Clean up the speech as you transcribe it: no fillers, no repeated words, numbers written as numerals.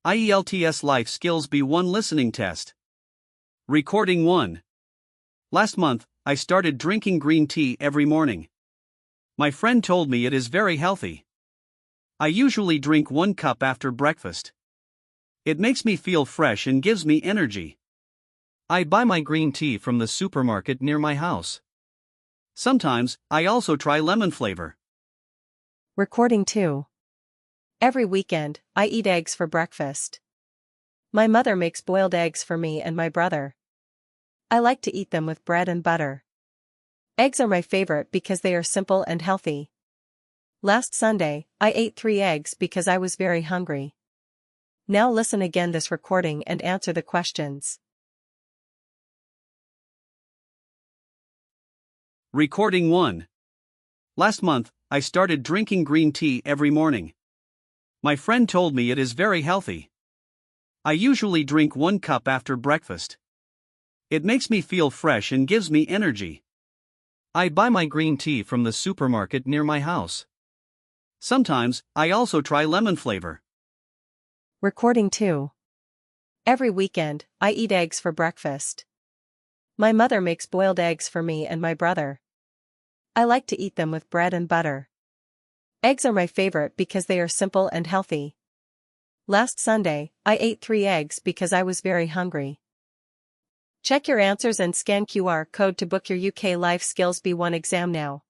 IELTS Life Skills B1 Listening Test. Recording 1. Last month, I started drinking green tea every morning. My friend told me it is very healthy. I usually drink 1 cup after breakfast. It makes me feel fresh and gives me energy. I buy my green tea from the supermarket near my house. Sometimes, I also try lemon flavor. Recording 2. Every weekend, I eat eggs for breakfast. My mother makes boiled eggs for me and my brother. I like to eat them with bread and butter. Eggs are my favorite because they are simple and healthy. Last Sunday, I ate 3 eggs because I was very hungry. Now listen again this recording and answer the questions. Recording 1. Last month, I started drinking green tea every morning. My friend told me it is very healthy. I usually drink 1 cup after breakfast. It makes me feel fresh and gives me energy. I buy my green tea from the supermarket near my house. Sometimes, I also try lemon flavor. Recording 2. Every weekend, I eat eggs for breakfast. My mother makes boiled eggs for me and my brother. I like to eat them with bread and butter. Eggs are my favorite because they are simple and healthy. Last Sunday, I ate 3 eggs because I was very hungry. Check your answers and scan QR code to book your UK Life Skills B1 exam now.